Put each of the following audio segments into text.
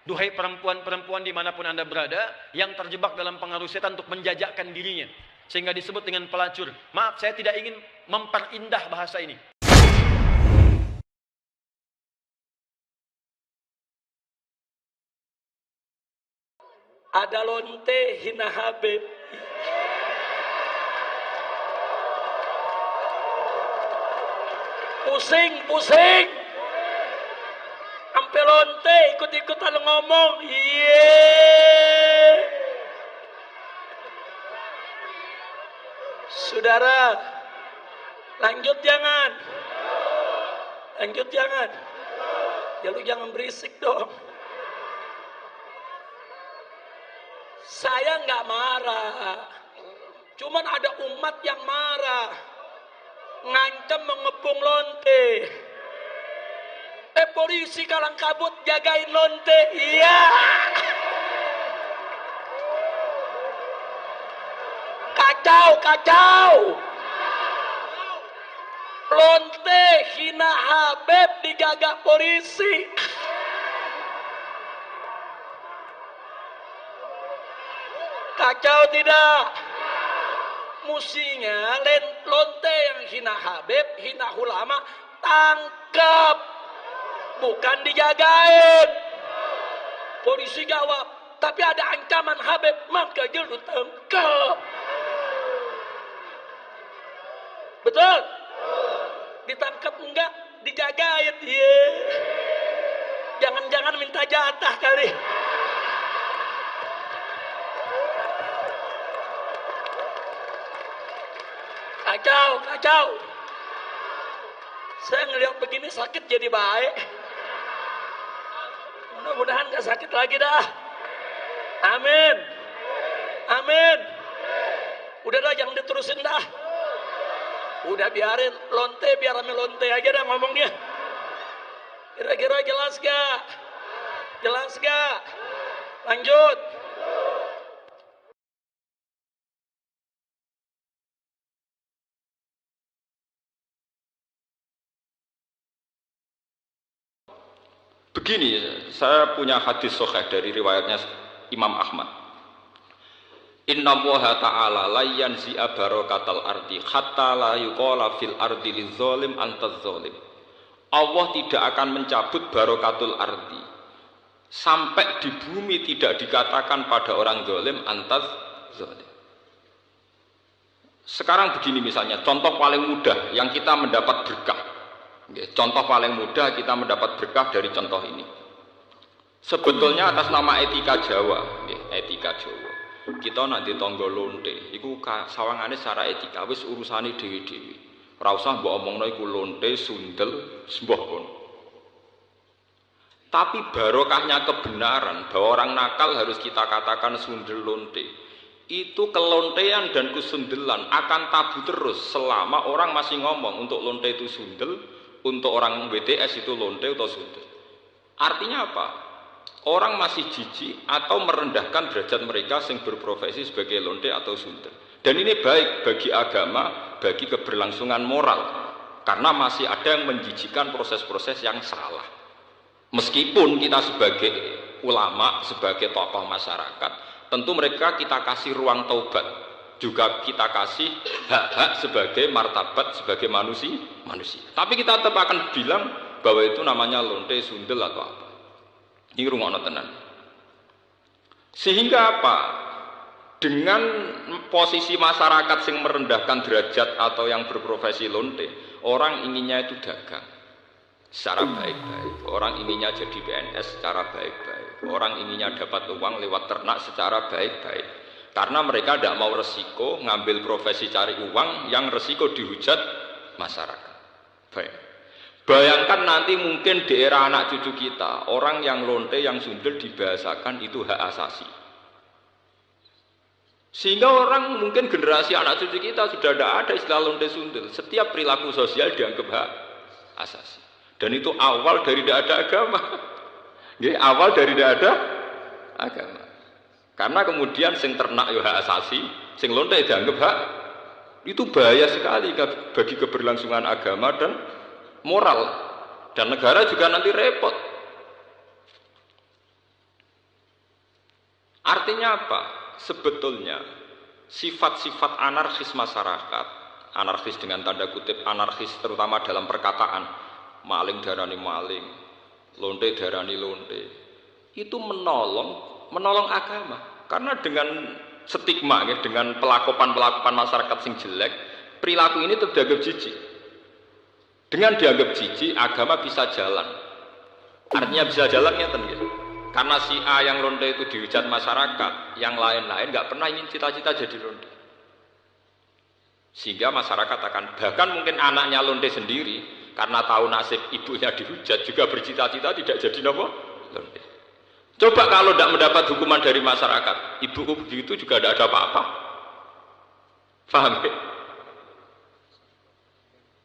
Duhai perempuan-perempuan dimanapun Anda berada, yang terjebak dalam pengaruh setan untuk menjajakkan dirinya, sehingga disebut dengan pelacur. Maaf, saya tidak ingin memperindah bahasa ini. Ada lonte hina Habib. Pusing. Ampe lonte ikut-ikutan ngomong. Saudara, lanjut jangan. Ya lu jangan berisik dong. Saya nggak marah. Cuman ada umat yang marah. Ngancam mengepung lonte. Polisi kalang kabut jagain lonte. Iya. Kacau. Lonte hina Habib digagak polisi. Kacau tidak? Musinya lonte yang hina Habib, hina ulama, tangkap. Bukan dijagain. Polisi jawab, tapi ada ancaman Habib, maka lu tangkap. Betul? Ditangkap enggak? Dijagain. Jangan-jangan minta jatah kali. Kacau. Saya ngelihat begini sakit jadi baik. Mudah-mudahan gak sakit lagi dah. Amin. Udah dah, jangan diterusin dah. Udah biarin lonte, biar rame lonte aja dah ngomongnya. Kira-kira jelas gak? Lanjut. Begini, saya punya hadis sahih dari riwayatnya Imam Ahmad. Inna Allaha ta'ala la yanzi'a barakatal ardi hatta la yuqala fil ardi lizolim antaz zolim. Allah tidak akan mencabut barakatul ardi sampai di bumi tidak dikatakan pada orang zolim antaz zolim. Sekarang begini misalnya, contoh paling mudah yang kita mendapat berkah. Contoh paling mudah kita mendapat berkah dari contoh ini. Sebetulnya atas nama etika Jawa, kita nak ditonggo lonte, iku sawangane secara etika wis urusane dhewe-dhewe. Ora usah mbok omongno iku lonte, sundel, sembah kono. Tapi barokahnya kebenaran bahwa orang nakal harus kita katakan sundel lonte. Itu kelontean dan kesundelan akan tabu terus selama orang masih ngomong untuk lonte itu sundel, untuk orang WTS itu lonte atau sundel. Artinya apa? Orang masih jijik atau merendahkan derajat mereka yang berprofesi sebagai lonte atau sundel. Dan ini baik bagi agama, bagi keberlangsungan moral. Karena masih ada yang menjijikkan proses-proses yang salah. Meskipun kita sebagai ulama, sebagai tokoh masyarakat, tentu mereka kita kasih ruang taubat. Juga kita kasih hak-hak sebagai martabat, sebagai manusia. Tapi kita tetap akan bilang bahwa itu namanya lonte, sundel atau apa. Ini rungokno tenan. Sehingga apa? Dengan posisi masyarakat yang merendahkan derajat atau yang berprofesi lonte, orang inginnya itu dagang secara baik-baik. Orang inginnya jadi PNS secara baik-baik. Orang inginnya dapat uang lewat ternak secara baik-baik. Karena mereka tidak mau resiko ngambil profesi cari uang yang resiko dihujat masyarakat. Baik. Bayangkan nanti mungkin di era anak cucu kita, orang yang lonte, yang sundel dibahasakan itu hak asasi. Sehingga orang mungkin generasi anak cucu kita sudah tidak ada istilah lonte sundel. Setiap perilaku sosial dianggap hak asasi. Dan itu awal dari tidak ada agama. Awal dari tidak ada agama. Karena kemudian sing ternak ya hak asasi, sing lonte dianggap hak. Itu bahaya sekali bagi keberlangsungan agama dan moral, dan negara juga nanti repot. Artinya apa? Sebetulnya sifat-sifat anarkis masyarakat, anarkis dengan tanda kutip anarkis terutama dalam perkataan, maling darani maling, lonte darani lonte, itu menolong agama. Karena dengan stigma, dengan pelakupan masyarakat sing jelek, perilaku ini terdianggap jijik. Dengan dianggap jijik, agama bisa jalan. Artinya bisa jalan gitu. Karena si A yang lonte itu dihujat masyarakat, yang lain-lain nggak pernah ingin cita-cita jadi lonte. Sehingga masyarakat akan, bahkan mungkin anaknya lonte sendiri, karena tahu nasib ibunya dihujat, juga bercita-cita tidak jadi lonte. Coba kalau tidak mendapat hukuman dari masyarakat, ibuku begitu juga tidak ada apa-apa. Paham ya?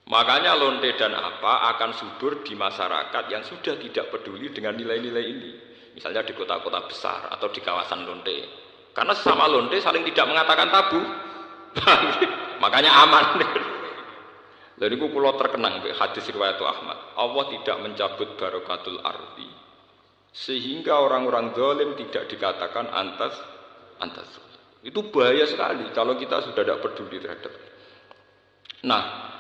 Makanya lonte dan apa akan subur di masyarakat yang sudah tidak peduli dengan nilai-nilai ini. Misalnya di kota-kota besar atau di kawasan lonte. Karena sesama lonte saling tidak mengatakan tabu. Makanya aman. Lalu itu pulau terkenang hadis riwayat Ahmad. Allah tidak mencabut barakatul ardi sehingga orang-orang zalim tidak dikatakan antas. Itu bahaya sekali kalau kita sudah tidak peduli terhadap. Nah,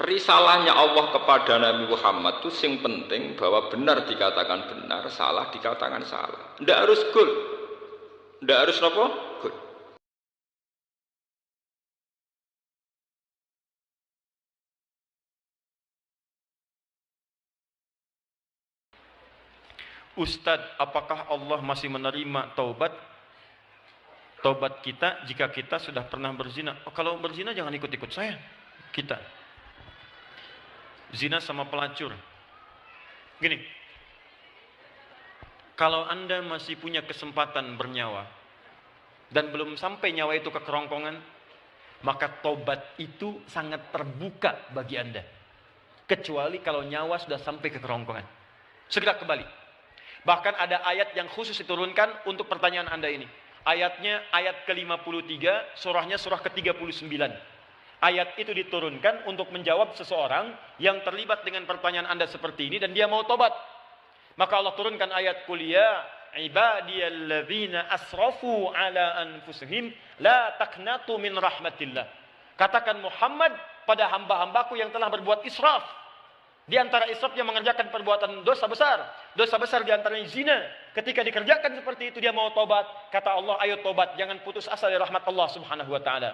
risalahnya Allah kepada Nabi Muhammad itu sing penting bahwa benar dikatakan benar, salah dikatakan salah. Tidak harus gol, tidak harus apa? Gol. Ustadz, apakah Allah masih menerima taubat kita jika kita sudah pernah berzina? Oh, kalau berzina jangan ikut-ikut saya. Kita zina sama pelacur. Gini, kalau Anda masih punya kesempatan bernyawa dan belum sampai nyawa itu ke kerongkongan, maka taubat itu sangat terbuka bagi Anda. Kecuali kalau nyawa sudah sampai ke kerongkongan, segera kembali. Bahkan ada ayat yang khusus diturunkan untuk pertanyaan Anda ini. Ayatnya ayat ke-53, surahnya surah ke-39. Ayat itu diturunkan untuk menjawab seseorang yang terlibat dengan pertanyaan Anda seperti ini dan dia mau tobat. Maka Allah turunkan ayat kuliah, ibadiyalladzina asrafu ala anfusihim la taqnatu min rahmatillah. Katakan Muhammad pada hamba-hambaku yang telah berbuat israf. Di antara israf yang mengerjakan perbuatan dosa besar. Dosa besar di antaranya zina. Ketika dikerjakan seperti itu dia mau tobat. Kata Allah, ayo tobat, jangan putus asa dari rahmat Allah Subhanahu wa taala.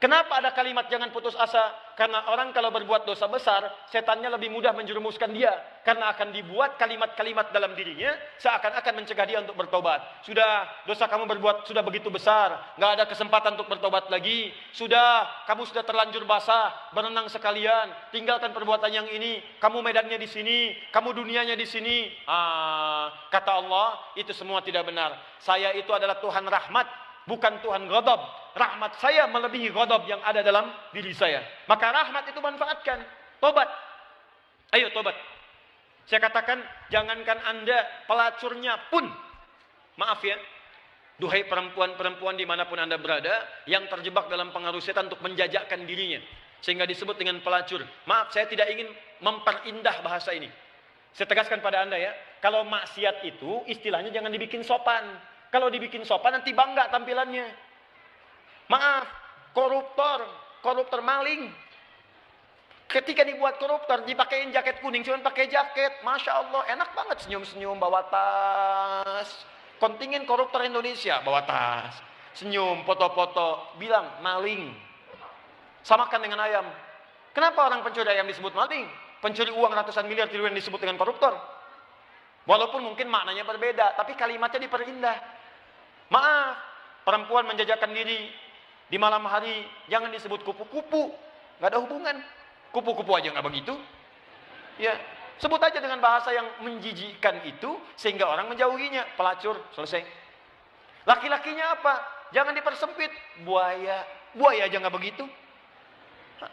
Kenapa ada kalimat jangan putus asa? Karena orang kalau berbuat dosa besar, setannya lebih mudah menjerumuskan dia. Karena akan dibuat kalimat-kalimat dalam dirinya, seakan-akan mencegah dia untuk bertobat. Sudah, dosa kamu berbuat sudah begitu besar, nggak ada kesempatan untuk bertobat lagi. Sudah, kamu sudah terlanjur basah, berenang sekalian, tinggalkan perbuatan yang ini. Kamu medannya di sini, kamu dunianya di sini. Kata Allah, itu semua tidak benar. Saya itu adalah Tuhan rahmat, bukan Tuhan ghadab. Rahmat saya melebihi ghadab yang ada dalam diri saya. Maka rahmat itu manfaatkan. Tobat. Ayo tobat. Saya katakan, jangankan Anda, pelacurnya pun. Maaf ya. Duhai perempuan-perempuan dimanapun Anda berada, yang terjebak dalam pengaruh setan untuk menjajakkan dirinya. Sehingga disebut dengan pelacur. Maaf, saya tidak ingin memperindah bahasa ini. Saya tegaskan pada Anda ya. Kalau maksiat itu, istilahnya jangan dibikin sopan. Kalau dibikin sopan, nanti bangga tampilannya. Maaf, koruptor maling. Ketika dibuat koruptor, dipakein jaket kuning, cuma pakai jaket. Masya Allah, enak banget senyum-senyum, bawa tas. Kontingen koruptor Indonesia, bawa tas. Senyum, foto-foto, bilang maling. Samakan dengan ayam. Kenapa orang pencuri ayam disebut maling? Pencuri uang ratusan miliar triliun disebut dengan koruptor. Walaupun mungkin maknanya berbeda, tapi kalimatnya diperindah. Maaf, perempuan menjajakan diri di malam hari, jangan disebut kupu-kupu. Nggak ada hubungan. Kupu-kupu aja nggak begitu. Ya, sebut aja dengan bahasa yang menjijikkan itu, sehingga orang menjauhinya. Pelacur, selesai. Laki-lakinya apa? Jangan dipersempit. Buaya aja nggak begitu.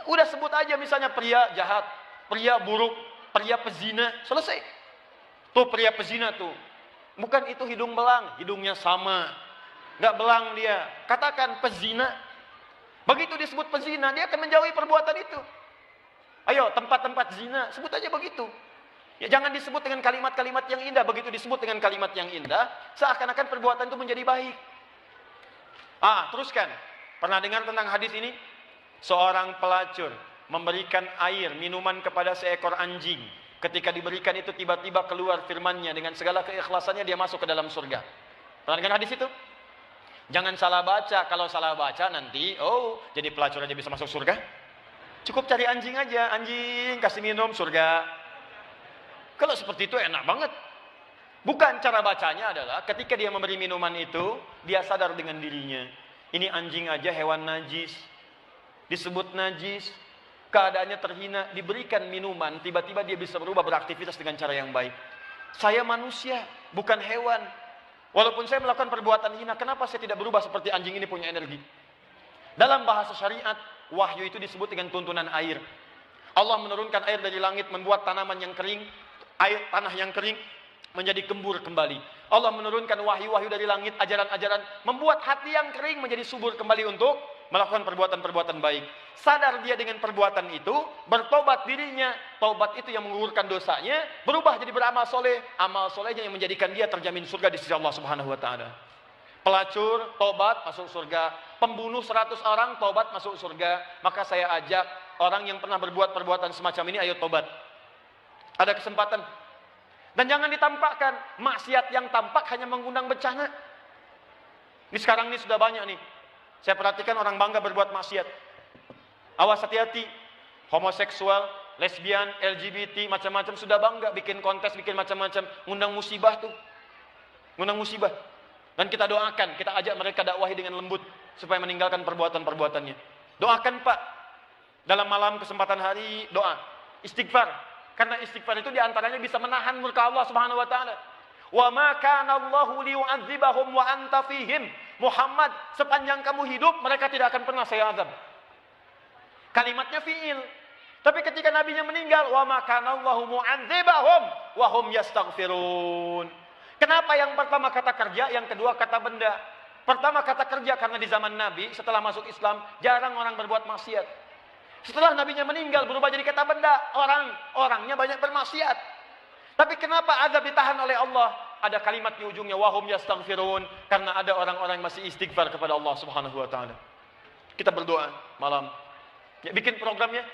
Udah sebut aja misalnya pria jahat, pria buruk, pria pezina, selesai. Tuh pria pezina tuh. Bukan itu hidung belang, hidungnya sama. Nggak belang dia. Katakan pezina. Begitu disebut pezina, dia akan menjauhi perbuatan itu. Ayo, tempat-tempat zina, sebut aja begitu. Ya, jangan disebut dengan kalimat-kalimat yang indah. Begitu disebut dengan kalimat yang indah, seakan-akan perbuatan itu menjadi baik. Teruskan. Pernah dengar tentang hadis ini? Seorang pelacur memberikan air, minuman kepada seekor anjing. Ketika diberikan itu tiba-tiba keluar firman-Nya, dengan segala keikhlasannya dia masuk ke dalam surga. Pernah dengar hadis itu? Jangan salah baca. Kalau salah baca nanti, jadi pelacur aja bisa masuk surga? Cukup cari anjing aja. Anjing, kasih minum, surga. Kalau seperti itu enak banget. Bukan, cara bacanya adalah ketika dia memberi minuman itu, dia sadar dengan dirinya. Ini anjing aja hewan najis. Disebut najis. Keadaannya terhina, diberikan minuman, tiba-tiba dia bisa berubah beraktivitas dengan cara yang baik. Saya manusia, bukan hewan. Walaupun saya melakukan perbuatan hina, kenapa saya tidak berubah seperti anjing ini punya energi? Dalam bahasa syariat, wahyu itu disebut dengan tuntunan air. Allah menurunkan air dari langit, membuat tanaman yang kering, tanah yang kering menjadi gembur kembali. Allah menurunkan wahyu-wahyu dari langit, ajaran-ajaran, membuat hati yang kering menjadi subur kembali untuk melakukan perbuatan-perbuatan baik. Sadar dia dengan perbuatan itu, bertobat dirinya, taubat itu yang menggugurkan dosanya, berubah jadi beramal soleh, amal solehnya yang menjadikan dia terjamin surga di sisi Allah Subhanahu wa taala. Pelacur, tobat, masuk surga. Pembunuh 100 orang, tobat, masuk surga. Maka saya ajak orang yang pernah berbuat perbuatan semacam ini, ayo tobat. Ada kesempatan. Dan jangan ditampakkan. Maksiat yang tampak hanya mengundang bencana. Ini sekarang ini sudah banyak nih. Saya perhatikan orang bangga berbuat maksiat. Awas, hati-hati. Homoseksual, lesbian, LGBT, macam-macam sudah bangga. Bikin kontes, bikin macam-macam. Ngundang musibah tuh. Ngundang musibah. Dan kita doakan, kita ajak mereka dakwahi dengan lembut supaya meninggalkan perbuatan-perbuatannya. Doakan Pak. Dalam malam kesempatan hari doa, istighfar. Karena istighfar itu diantaranya bisa menahan murka Allah Subhanahu wa taala. Wa ma kana Allahu liyu'adzibahum wa anta fihim. Muhammad, sepanjang kamu hidup mereka tidak akan pernah saya azab. Kalimatnya fiil. Tapi ketika nabinya meninggal, wa ma kana Allahu mu'adzibahum wa hum yastaghfirun. Kenapa yang pertama kata kerja, yang kedua kata benda? Pertama kata kerja karena di zaman Nabi, setelah masuk Islam, jarang orang berbuat maksiat. Setelah nabinya meninggal, berubah jadi kata benda. Orangnya banyak bermaksiat. Tapi kenapa azab ditahan oleh Allah? Ada kalimat di ujungnya, wahum yastaghfirun. Karena ada orang-orang yang masih istighfar kepada Allah Subhanahu wa taala. Kita berdoa malam. Ya, bikin programnya.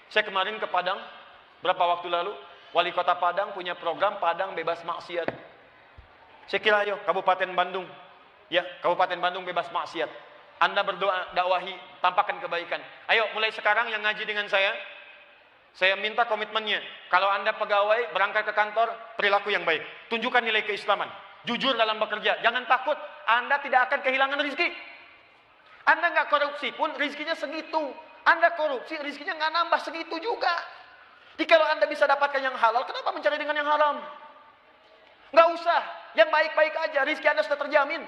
Saya kemarin ke Padang, berapa waktu lalu, wali kota Padang punya program Padang bebas maksiat. Saya kira ayo Kabupaten Bandung. Ya, Kabupaten Bandung bebas maksiat. Anda berdoa, dakwahi, tampakkan kebaikan. Ayo mulai sekarang yang ngaji dengan saya minta komitmennya. Kalau Anda pegawai, berangkat ke kantor, perilaku yang baik. Tunjukkan nilai keislaman. Jujur dalam bekerja. Jangan takut. Anda tidak akan kehilangan rezeki. Anda nggak korupsi pun, rezekinya segitu. Anda korupsi, rezekinya nggak nambah segitu juga. Jadi kalau Anda bisa dapatkan yang halal, kenapa mencari dengan yang haram? Nggak usah. Yang baik-baik aja. Rezeki Anda sudah terjamin.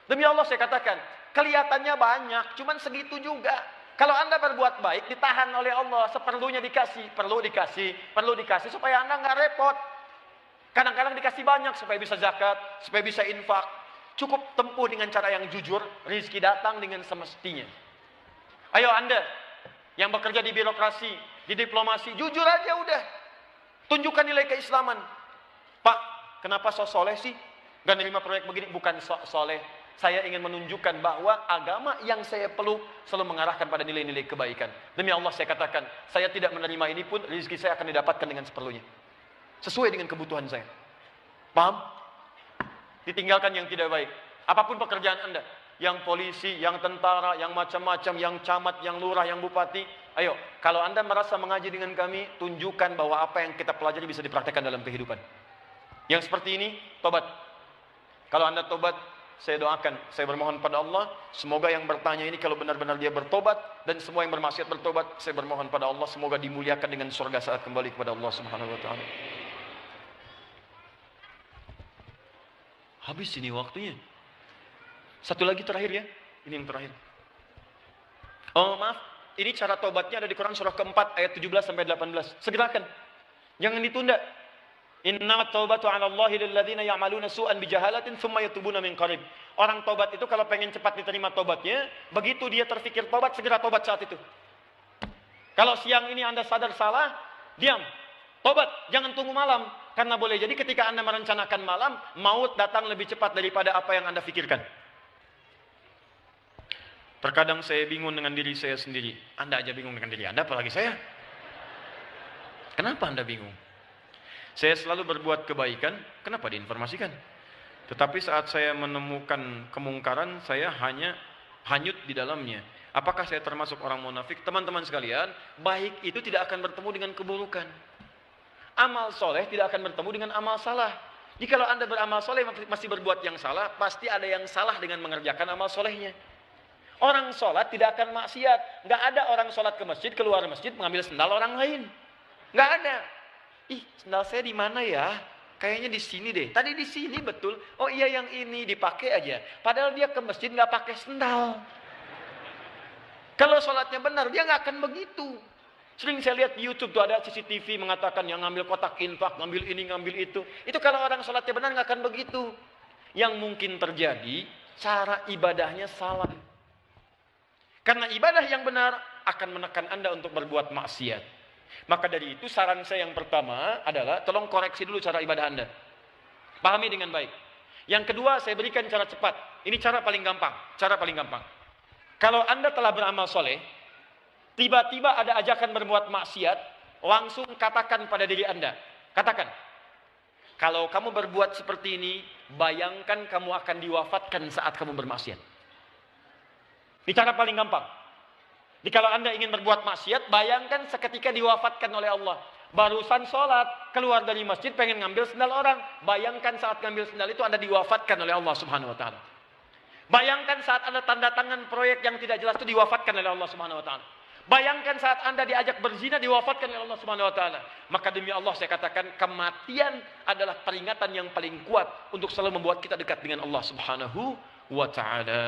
Demi Allah saya katakan, kelihatannya banyak, cuman segitu juga. Kalau Anda berbuat baik, ditahan oleh Allah, seperlunya dikasih, perlu dikasih supaya Anda nggak repot. Kadang-kadang dikasih banyak supaya bisa zakat, supaya bisa infak. Cukup tempuh dengan cara yang jujur, rezeki datang dengan semestinya. Ayo Anda yang bekerja di birokrasi, di diplomasi, jujur aja udah. Tunjukkan nilai keislaman. Pak, kenapa sok soleh sih? Gak nerima proyek begini, bukan sok soleh. Saya ingin menunjukkan bahwa agama yang saya peluk selalu mengarahkan pada nilai-nilai kebaikan. Demi Allah saya katakan, saya tidak menerima ini pun rezeki saya akan didapatkan dengan seperlunya. Sesuai dengan kebutuhan saya. Paham? Ditinggalkan yang tidak baik. Apapun pekerjaan Anda, yang polisi, yang tentara, yang macam-macam, yang camat, yang lurah, yang bupati, ayo, kalau Anda merasa mengaji dengan kami, tunjukkan bahwa apa yang kita pelajari bisa dipraktekkan dalam kehidupan. Yang seperti ini, tobat. Kalau Anda tobat, saya doakan, saya bermohon pada Allah, semoga yang bertanya ini kalau benar-benar dia bertobat, dan semua yang bermaksiat bertobat, saya bermohon pada Allah, semoga dimuliakan dengan surga saat kembali kepada Allah Subhanahu wa taala. Habis ini waktunya. Satu lagi terakhir ya, ini yang terakhir. Oh maaf, ini cara tobatnya ada di Quran surah keempat ayat 17 sampai 18. Segerakan, jangan ditunda. Innamat taubatu 'ala Allahi lil ladzina ya'maluna su'an bijahalatin tsumma yatubuna min qarib. Orang tobat itu kalau pengen cepat diterima tobatnya, begitu dia terfikir tobat, segera tobat saat itu. Kalau siang ini Anda sadar salah, diam. Tobat, jangan tunggu malam, karena boleh jadi ketika Anda merencanakan malam, maut datang lebih cepat daripada apa yang Anda fikirkan. Terkadang saya bingung dengan diri saya sendiri. Anda aja bingung dengan diri Anda, apalagi saya. Kenapa Anda bingung? Saya selalu berbuat kebaikan, kenapa diinformasikan? Tetapi saat saya menemukan kemungkaran, saya hanya hanyut di dalamnya. Apakah saya termasuk orang munafik? Teman-teman sekalian, baik itu tidak akan bertemu dengan keburukan. Amal soleh tidak akan bertemu dengan amal salah. Jika Anda beramal soleh masih berbuat yang salah, pasti ada yang salah dengan mengerjakan amal solehnya. Orang sholat tidak akan maksiat. Nggak ada orang sholat ke masjid, keluar masjid mengambil sendal orang lain. Nggak ada. Ih, sendal saya di mana ya? Kayaknya di sini deh. Tadi di sini betul. Oh iya, yang ini dipakai aja. Padahal dia ke masjid nggak pakai sendal. Kalau sholatnya benar, dia nggak akan begitu. Sering saya lihat di YouTube tuh ada CCTV mengatakan yang ngambil kotak infak, ngambil ini, ngambil itu. Itu kalau orang sholatnya benar nggak akan begitu. Yang mungkin terjadi, cara ibadahnya salah. Karena ibadah yang benar akan menekan Anda untuk berbuat maksiat. Maka dari itu saran saya yang pertama adalah tolong koreksi dulu cara ibadah Anda. Pahami dengan baik. Yang kedua saya berikan cara cepat. Ini cara paling gampang. Cara paling gampang. Kalau Anda telah beramal soleh, tiba-tiba ada ajakan berbuat maksiat, langsung katakan pada diri Anda. Katakan, kalau kamu berbuat seperti ini, bayangkan kamu akan diwafatkan saat kamu bermaksiat. Ini cara paling gampang. Jadi kalau Anda ingin berbuat maksiat, bayangkan seketika diwafatkan oleh Allah. Barusan sholat, keluar dari masjid, pengen ngambil sendal orang. Bayangkan saat ngambil sendal itu Anda diwafatkan oleh Allah Subhanahu Wa Taala. Bayangkan saat Anda tanda tangan proyek yang tidak jelas itu diwafatkan oleh Allah Subhanahu Wa Taala. Bayangkan saat Anda diajak berzina diwafatkan oleh Allah Subhanahu Wa Taala. Maka demi Allah saya katakan kematian adalah peringatan yang paling kuat untuk selalu membuat kita dekat dengan Allah Subhanahu Wa Taala.